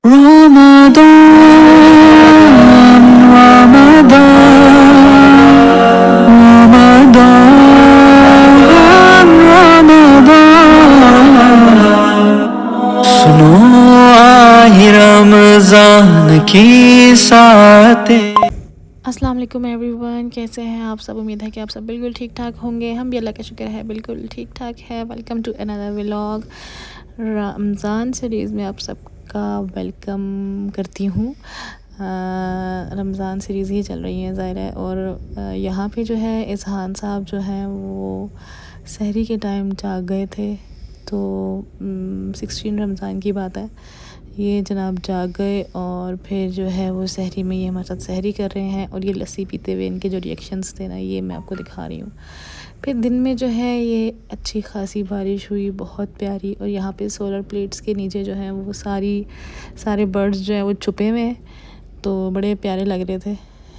Ramadan, Ramadan, Ramadan। सुनो आए रमजान की सातें। अस्सलाम वालेकुम एवरीवन, कैसे हैं आप सब। उम्मीद है कि आप सब बिल्कुल ठीक ठाक होंगे। हम भी अल्लाह का शुक्र है बिल्कुल ठीक ठाक है। Welcome to another vlog. Ramzan series में आप सबका वेलकम करती हूँ। रमज़ान सीरीज़ ही चल रही है ज़ाहिर है। और यहाँ पे जो है इज़हान साहब जो हैं वो सहरी के टाइम जाग गए थे। तो 16 रमज़ान की बात है। ये जनाब जाग गए और फिर जो है वो सहरी में ये हमारे साथ सहरी कर रहे हैं। और ये लस्सी पीते हुए इनके जो रिएक्शंस थे ना, ये मैं आपको दिखा रही हूँ। फिर दिन में जो है ये अच्छी खासी बारिश हुई, बहुत प्यारी। और यहाँ पे सोलर प्लेट्स के नीचे जो है वो सारे बर्ड्स जो है वो छुपे हुए हैं, तो बड़े प्यारे लग रहे थे।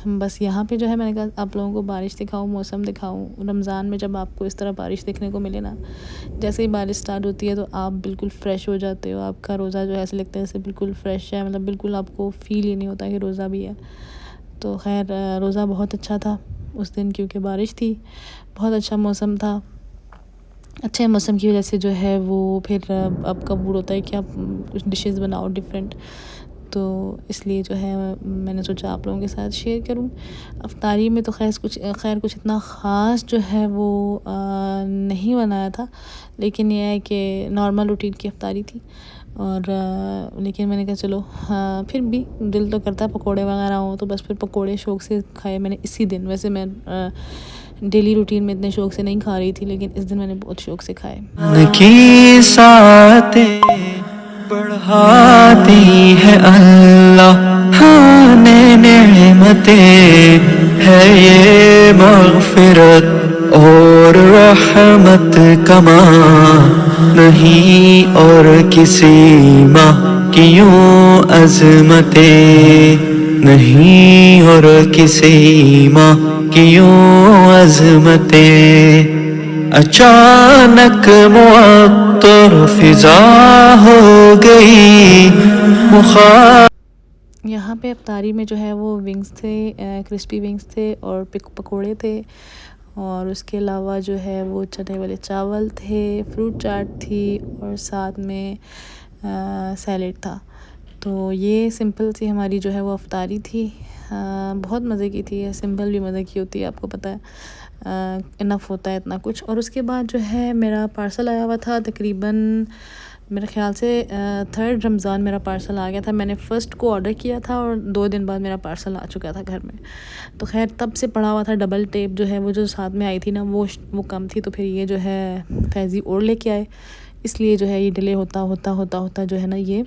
बस यहाँ पे जो है मैंने कहा आप लोगों को बारिश दिखाऊं, मौसम दिखाऊं। रमज़ान में जब आपको इस तरह बारिश देखने को मिले ना, जैसे ही बारिश स्टार्ट होती है तो आप बिल्कुल फ़्रेश हो जाते हो। आपका रोज़ा जो है ऐसे लगता है जैसे बिल्कुल फ़्रेश है, मतलब बिल्कुल आपको फ़ील ही नहीं होता कि रोज़ा भी है। तो खैर रोज़ा बहुत अच्छा था उस दिन, क्योंकि बारिश थी, बहुत अच्छा मौसम था। अच्छे मौसम की वजह से जो है वो फिर आपका मूड होता है कि आप कुछ डिशेस बनाओ डिफरेंट। तो इसलिए जो है मैंने सोचा आप लोगों के साथ शेयर करूं। अफ्तारी में तो खैर कुछ इतना ख़ास जो है वो नहीं बनाया था, लेकिन यह है कि नॉर्मल रूटीन की अफ्तारी थी। और लेकिन मैंने कहा चलो फिर भी दिल तो करता है पकोड़े वगैरह हों, तो बस फिर पकोड़े शौक़ से खाए मैंने इसी दिन। वैसे मैं डेली रूटीन में इतने शौक़ से नहीं खा रही थी, लेकिन इस दिन मैंने बहुत शौक़ से खाए। की सातें बढ़ाती है अल्लाह, हाँ नेमतें है ये मग़फ़िरत और रहमत कमा नहीं और किसी माह की यूं अज़मतें नहीं और किसी माह की यूं अज़मतें। अचानक मुअत्तर फिजा हो गई मुखा। यहाँ पे अफ्तारी में जो है वो विंग्स थे, क्रिस्पी विंग्स थे और पकोड़े थे। और उसके अलावा जो है वो चने वाले चावल थे, फ्रूट चाट थी और साथ में सैलेड था। तो ये सिंपल सी हमारी जो है वो अफ्तारी थी। बहुत मज़े की थी। सिंपल भी मज़े की होती है, आपको पता है, इनफ होता है इतना कुछ। और उसके बाद जो है मेरा पार्सल आया हुआ था, तकरीबन मेरे ख़्याल से 3rd रमज़ान मेरा पार्सल आ गया था। मैंने फ़र्स्ट को ऑर्डर किया था और 2 दिन बाद मेरा पार्सल आ चुका था घर में। तो खैर तब से पड़ा हुआ था। डबल टेप जो है वो जो साथ में आई थी ना, वो कम थी, तो फिर ये जो है फैज़ी और लेके आए, इसलिए जो है ये डिले होता जो है ना, ये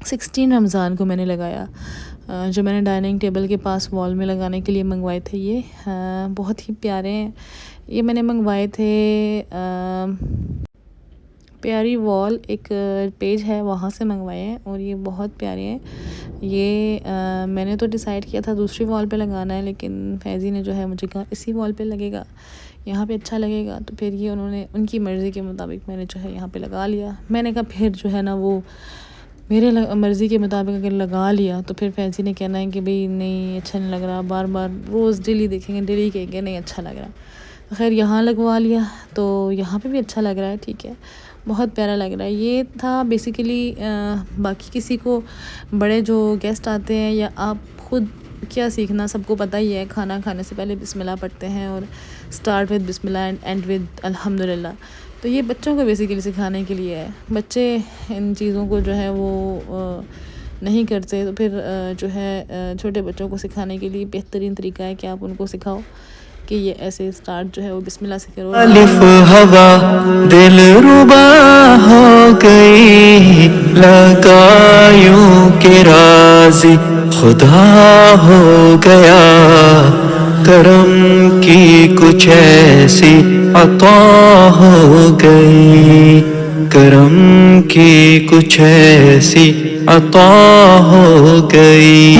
16 रमज़ान को मैंने लगाया। जो मैंने डाइनिंग टेबल के पास वॉल में लगाने के लिए मंगवाए थे, ये बहुत ही प्यारे हैं। ये मैंने मंगवाए थे प्यारी वॉल एक पेज है वहाँ से मंगवाए हैं, और ये बहुत प्यारे हैं। ये मैंने तो डिसाइड किया था दूसरी वॉल पे लगाना है, लेकिन फैज़ी ने जो है मुझे कहा इसी वॉल पे लगेगा, यहाँ पे अच्छा लगेगा। तो फिर ये उन्होंने उनकी मर्ज़ी के मुताबिक मैंने जो है यहाँ पे लगा लिया। मैंने कहा फिर जो है ना वो मेरे मर्ज़ी के मुताबिक अगर लगा लिया तो फिर फैज़ी ने कहना है कि भाई नहीं अच्छा नहीं लग रहा, बार बार रोज़ डेली देखेंगे, डेली कहेंगे नहीं अच्छा लग रहा। खैर यहाँ लगवा लिया तो यहाँ पे भी अच्छा लग रहा है, ठीक है, बहुत प्यारा लग रहा है। ये था बेसिकली। बाकी किसी को बड़े जो गेस्ट आते हैं या आप ख़ुद क्या सीखना, सबको पता ही है खाना खाने से पहले बिस्मिल्लाह पढ़ते हैं और start with Bismillah and with अल्हम्दुलिल्लाह। तो ये बच्चों को बेसिकली सिखाने के लिए है। बच्चे इन चीज़ों को जो है वो नहीं करते, तो फिर जो है छोटे बच्चों को सिखाने के लिए बेहतरीन तरीका है कि आप उनको सिखाओ कि ये ऐसे स्टार्ट जो है वो बिस्मिल्लाह से करो। अलिफ हवा दिल रुबा हो गई, लगा यूं के राज़ी खुदा हो गया। करम की कुछ ऐसी अता हो गई, करम की कुछ ऐसी अता हो गई।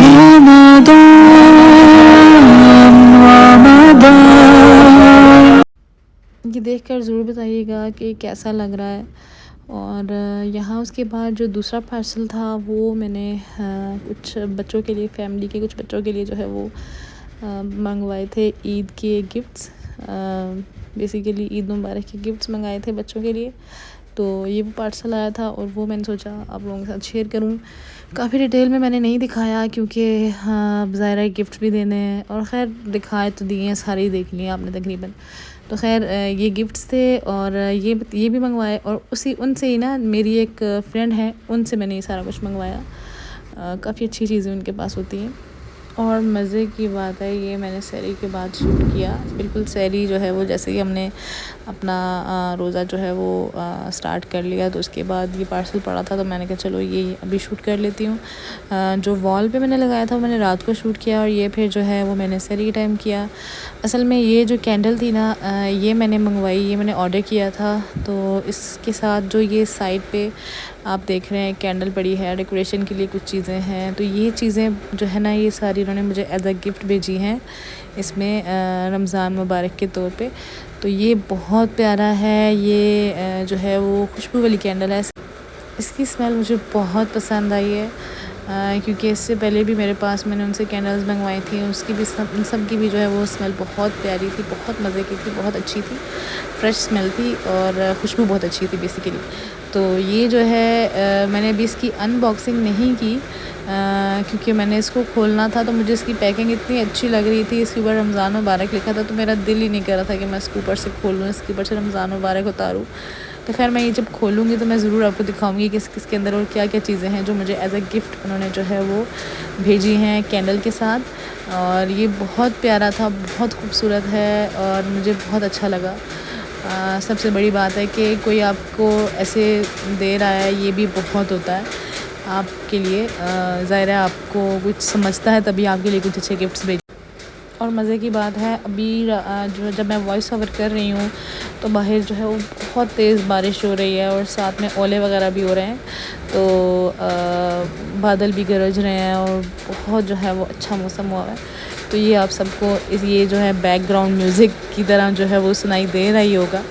ये देखकर ज़रूर बताइएगा कि कैसा लग रहा है। और यहाँ उसके बाद जो दूसरा पार्सल था वो मैंने कुछ बच्चों के लिए, फैमिली के कुछ बच्चों के लिए जो है वो मंगवाए थे ईद के गिफ्ट्स। बेसिकली ईद मुबारक के गिफ्ट्स मंगाए थे बच्चों के लिए। तो ये वो पार्सल आया था और वो मैंने सोचा आप लोगों के साथ शेयर करूं। काफ़ी डिटेल में मैंने नहीं दिखाया क्योंकि हाँ ज़ाहिर है गिफ्ट भी देने हैं, और ख़ैर दिखाए तो दिए हैं, सारे ही देख लिए आपने तकरीबन। तो खैर ये गिफ्ट्स थे और ये भी मंगवाए, और उनसे ही ना मेरी एक फ्रेंड है, उनसे मैंने ये सारा कुछ मंगवाया। काफ़ी अच्छी चीज़ें उनके पास होती हैं। और मज़े की बात है ये मैंने सहरी के बाद शूट किया। बिल्कुल सहरी जो है वो जैसे ही हमने अपना रोज़ा जो है वो स्टार्ट कर लिया, तो उसके बाद ये पार्सल पड़ा था, तो मैंने कहा चलो ये अभी शूट कर लेती हूँ। जो वॉल पे मैंने लगाया था वो मैंने रात को शूट किया, और ये फिर जो है वो मैंने सहरी के टाइम किया। असल में ये जो कैंडल थी ना ये मैंने मंगवाई, ये मैंने ऑर्डर किया था। तो इसके साथ जो ये साइड पे आप देख रहे हैं कैंडल पड़ी है, डेकोरेशन के लिए कुछ चीज़ें हैं। तो ये चीज़ें जो है ना ये सारी इन्होंने मुझे एज अ गिफ्ट भेजी हैं इसमें रमज़ान मुबारक के तौर पे। तो ये बहुत प्यारा है, ये जो है वो खुशबू वाली कैंडल है। इसकी स्मेल मुझे बहुत पसंद आई है क्योंकि इससे पहले भी मेरे पास मैंने उनसे कैंडल्स मंगवाई थी, उसकी भी उन सब की भी जो है वो स्मेल बहुत प्यारी थी, बहुत मज़े की थी, बहुत अच्छी थी, फ्रेश स्मेल थी और खुशबू बहुत अच्छी थी बेसिकली। तो ये जो है मैंने अभी इसकी अनबॉक्सिंग नहीं की क्योंकि मैंने इसको खोलना था, तो मुझे इसकी पैकिंग इतनी अच्छी लग रही थी, इसके ऊपर रमज़ान मुबारक लिखा था, तो मेरा दिल ही नहीं कर रहा था कि मैं इसके ऊपर से खोलूँ, इसके ऊपर से रमज़ान मुबारक उतारूँ। तो खैर मैं ये जब खोलूँगी तो मैं ज़रूर आपको दिखाऊंगी कि किसके अंदर और क्या क्या चीज़ें हैं जो मुझे एज अ गिफ्ट उन्होंने जो है वो भेजी हैं कैंडल के साथ। और ये बहुत प्यारा था, बहुत खूबसूरत है और मुझे बहुत अच्छा लगा। सबसे बड़ी बात है कि कोई आपको ऐसे दे रहा है, ये भी बहुत होता है आपके लिए। ज़ाहिर है आपको कुछ समझता है तभी आपके लिए कुछ अच्छे गिफ्ट्स भेज। और मज़े की बात है अभी जो जब मैं वॉइस ओवर कर रही हूँ तो बाहर जो है वो बहुत तेज़ बारिश हो रही है और साथ में ओले वगैरह भी हो रहे हैं, तो बादल भी गरज रहे हैं और बहुत जो है वो अच्छा मौसम हुआ है। तो ये आप सबको ये जो है बैकग्राउंड म्यूज़िक की तरह जो है वो सुनाई दे रही होगा,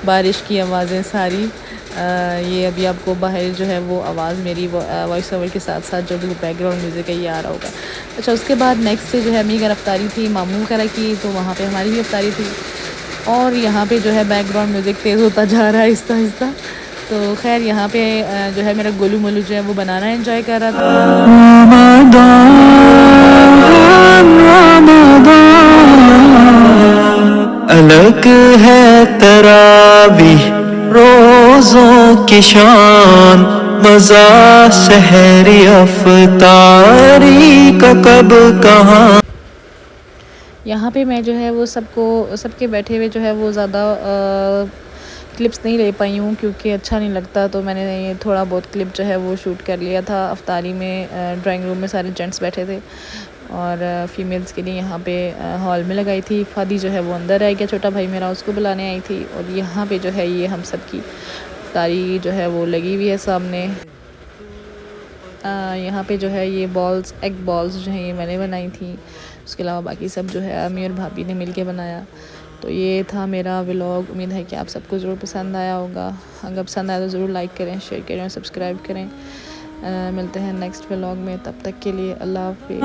बारिश की आवाज़ें सारी। ये अभी आपको बाहर जो है वो आवाज़ मेरी वॉइस ओवर के साथ साथ जो भी बैकग्राउंड म्यूज़िक है ये आ रहा होगा। अच्छा उसके बाद नेक्स्ट से जो है अम्मी का रफ्तारी थी मामू वगैरह की, तो वहाँ पे हमारी भी रफ्तारी थी और यहाँ पे जो है बैकग्राउंड म्यूज़िक तेज़ होता जा रहा है आहिस्ता आहिस्ता। तो खैर यहाँ पे जो है मेरा गोलू मोलू जो है वो बनाना एंजॉय कर रहा था। अलग है तरावीह रोज़ों की शान, मज़ा सहरी अफ्तारी का कब कहाँ। यहाँ पे मैं जो है वो सबके बैठे हुए जो है वो ज़्यादा क्लिप्स नहीं ले पाई हूँ क्योंकि अच्छा नहीं लगता, तो मैंने ये थोड़ा बहुत क्लिप जो है वो शूट कर लिया था। अफ्तारी में ड्राइंग रूम में सारे जेंट्स बैठे थे और फीमेल्स के लिए यहाँ पे हॉल में लगाई थी। फादी जो है वो अंदर रह गया, छोटा भाई मेरा, उसको बुलाने आई थी। और यहाँ पे जो है ये हम सब की अफ्तारी जो है वो लगी हुई है सामने। यहाँ पे जो है ये बॉल्स, एग बॉल्स जो है ये मैंने बनाई थी, उसके अलावा बाकी सब जो है अम्मी और भाभी ने मिलके बनाया। तो ये था मेरा व्लॉग, उम्मीद है कि आप सबको ज़रूर पसंद आया होगा। अगर पसंद आया तो ज़रूर लाइक करें, शेयर करें और सब्सक्राइब करें। मिलते हैं नेक्स्ट व्लॉग में, तब तक के लिए अल्लाह हाफ़िज़।